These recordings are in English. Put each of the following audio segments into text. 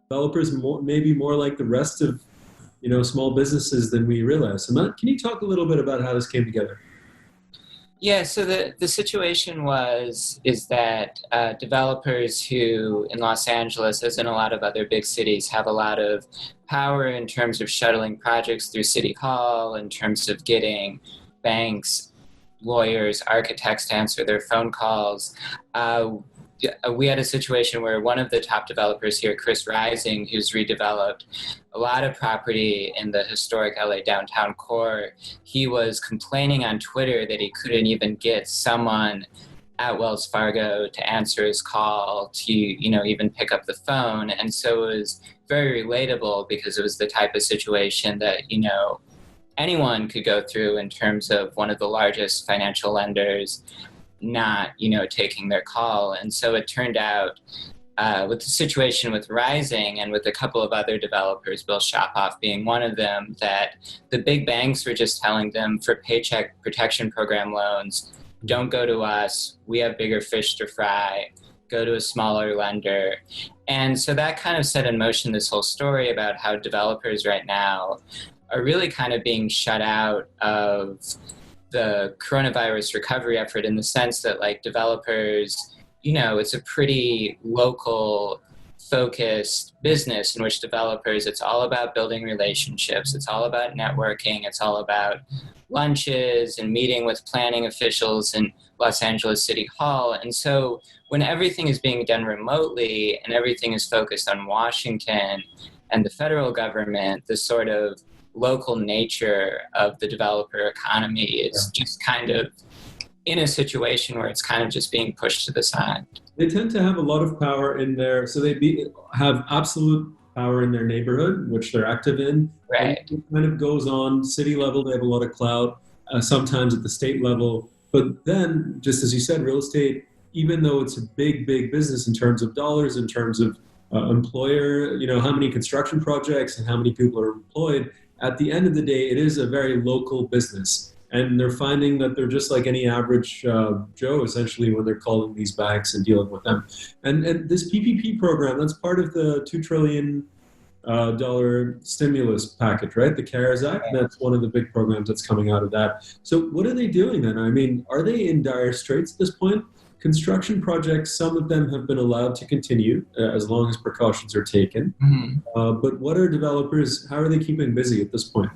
developers maybe more like the rest of small businesses than we realize. So Matt, can you talk a little bit about how this came together? Yeah, so the situation is that developers who in Los Angeles, as in a lot of other big cities, have a lot of power in terms of shuttling projects through City Hall, in terms of getting banks, lawyers, architects to answer their phone calls. We had a situation where one of the top developers here, Chris Rising, who's redeveloped a lot of property in the historic LA downtown core, he was complaining on Twitter that he couldn't even get someone at Wells Fargo to answer his call, to even pick up the phone. And so it was very relatable because it was the type of situation that anyone could go through in terms of one of the largest financial lenders not taking their call. And so it turned out with the situation with Rising and with a couple of other developers, Bill Shopoff being one of them, that the big banks were just telling them for Paycheck Protection Program loans, don't go to us, we have bigger fish to fry, go to a smaller lender. And so that kind of set in motion this whole story about how developers right now are really kind of being shut out of the coronavirus recovery effort, in the sense that like developers, it's a pretty local focused business in which developers, it's all about building relationships. It's all about networking. It's all about lunches and meeting with planning officials in Los Angeles City Hall. And so when everything is being done remotely and everything is focused on Washington and the federal government, the sort of local nature of the developer economy is just kind of in a situation where it's kind of just being pushed to the side. They tend to have a lot of power in their, so have absolute power in their neighborhood, which they're active in. Right. And it kind of goes on city level. They have a lot of clout, sometimes at the state level. But then, just as you said, real estate, even though it's a big, big business in terms of dollars, in terms of employer, how many construction projects and how many people are employed, at the end of the day, it is a very local business. And they're finding that they're just like any average Joe, essentially, when they're calling these banks and dealing with them. And this PPP program, that's part of the $2 trillion stimulus package, right? The CARES Act, that's one of the big programs that's coming out of that. So what are they doing then? I mean, are they in dire straits at this point? Construction projects, some of them have been allowed to continue as long as precautions are taken. Mm-hmm. But what are developers, how are they keeping busy at this point?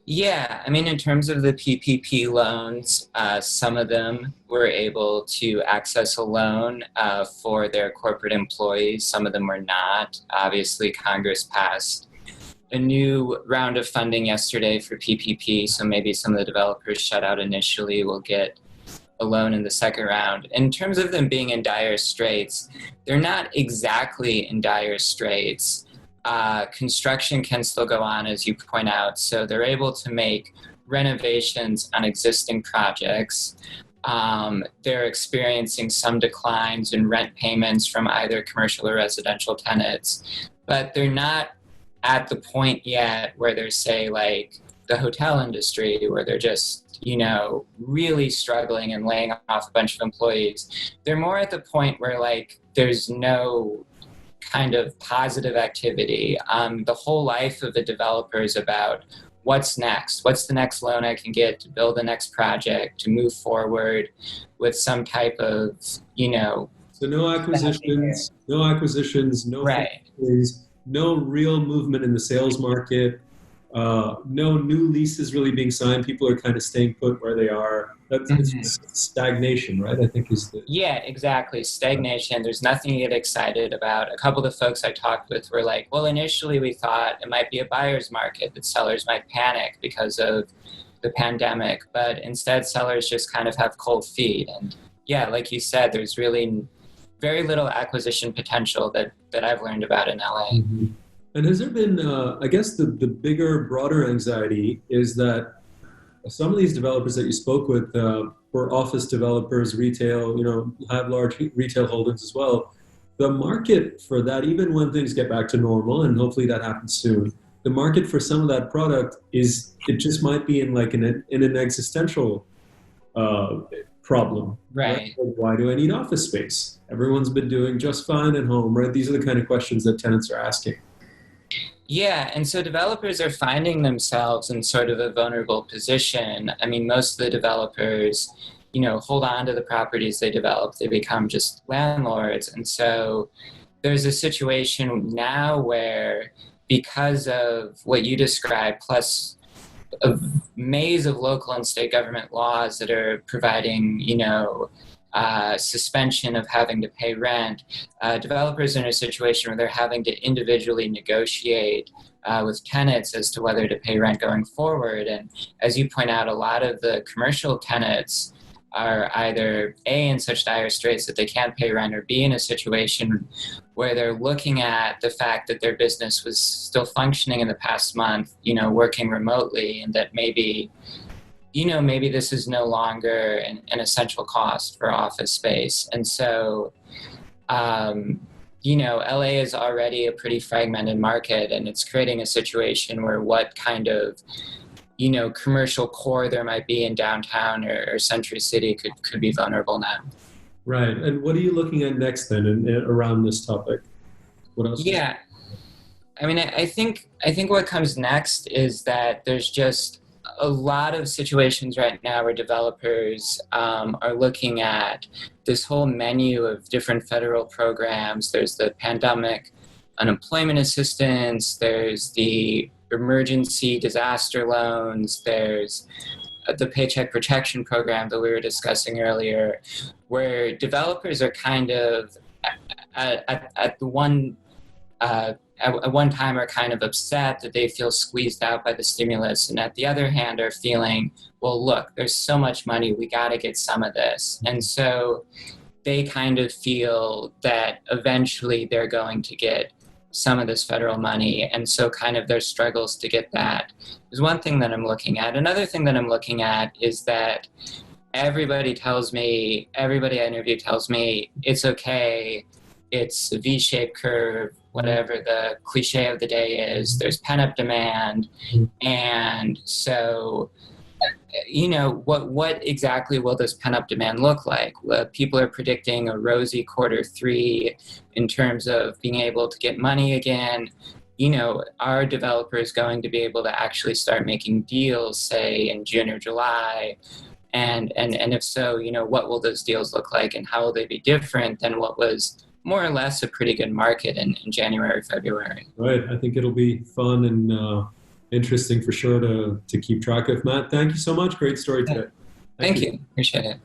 Yeah, I mean, in terms of the PPP loans, some of them were able to access a loan for their corporate employees. Some of them were not. Obviously, Congress passed a new round of funding yesterday for PPP, so maybe some of the developers shut out initially will get a loan in the second round. In terms of them being in dire straits, they're not exactly in dire straits. Construction can still go on, as you point out, so they're able to make renovations on existing projects. They're experiencing some declines in rent payments from either commercial or residential tenants, but they're not at the point yet where they're, say, like the hotel industry, where they're just really struggling and laying off a bunch of employees. They're more at the point where like there's no kind of positive activity. The whole life of a developer is about what's next? What's the next loan I can get to build the next project, to move forward with some type of, So no acquisitions, no right. factories, no real movement in the sales market. No new leases really being signed. People are kind of staying put where they are. That's it's stagnation, right? I think is the... Yeah, exactly. Stagnation. There's nothing to get excited about. A couple of the folks I talked with were like, well, initially we thought it might be a buyer's market, that sellers might panic because of the pandemic, but instead sellers just kind of have cold feet. And yeah, like you said, there's really very little acquisition potential that I've learned about in LA. Mm-hmm. And has there been, I guess the bigger, broader anxiety is that some of these developers that you spoke with were office developers, retail, have large retail holdings as well. The market for that, even when things get back to normal, and hopefully that happens soon, the market for some of that product it just might be in like in an existential problem, right? Right. Like, why do I need office space? Everyone's been doing just fine at home, right? These are the kind of questions that tenants are asking. Yeah, and so developers are finding themselves in sort of a vulnerable position. I mean, most of the developers, hold on to the properties they develop. They become just landlords. And so there's a situation now where, because of what you described, plus a maze of local and state government laws that are providing, suspension of having to pay rent, developers are in a situation where they're having to individually negotiate with tenants as to whether to pay rent going forward. And as you point out, a lot of the commercial tenants are either A, in such dire straits that they can't pay rent, or B, in a situation where they're looking at the fact that their business was still functioning in the past month, working remotely, and that maybe this is no longer an essential cost for office space. And so, LA is already a pretty fragmented market, and it's creating a situation where what kind of, commercial core there might be in downtown or Century City could be vulnerable now. Right. And what are you looking at next then around this topic? What else? Yeah. I mean, I think what comes next is that there's just a lot of situations right now where developers are looking at this whole menu of different federal programs. There's the pandemic unemployment assistance, there's the emergency disaster loans, there's the Paycheck Protection Program that we were discussing earlier, where developers are kind of at one time are kind of upset that they feel squeezed out by the stimulus, and at the other hand are feeling, well, look, there's so much money, we got to get some of this. And so they kind of feel that eventually they're going to get some of this federal money, and so kind of their struggles to get that is one thing that I'm looking at. Another thing that I'm looking at is that everybody I interview tells me it's okay, it's a V-shaped curve, whatever the cliche of the day is, there's pent-up demand. And so, what exactly will this pent-up demand look like? People are predicting a rosy Q3 in terms of being able to get money again. Are developers going to be able to actually start making deals, say, in June or July? And if so, what will those deals look like, and how will they be different than what was more or less a pretty good market in January, February? Right. I think it'll be fun and interesting for sure to keep track of. Matt, thank you so much. Great story today. Thank you. Appreciate it.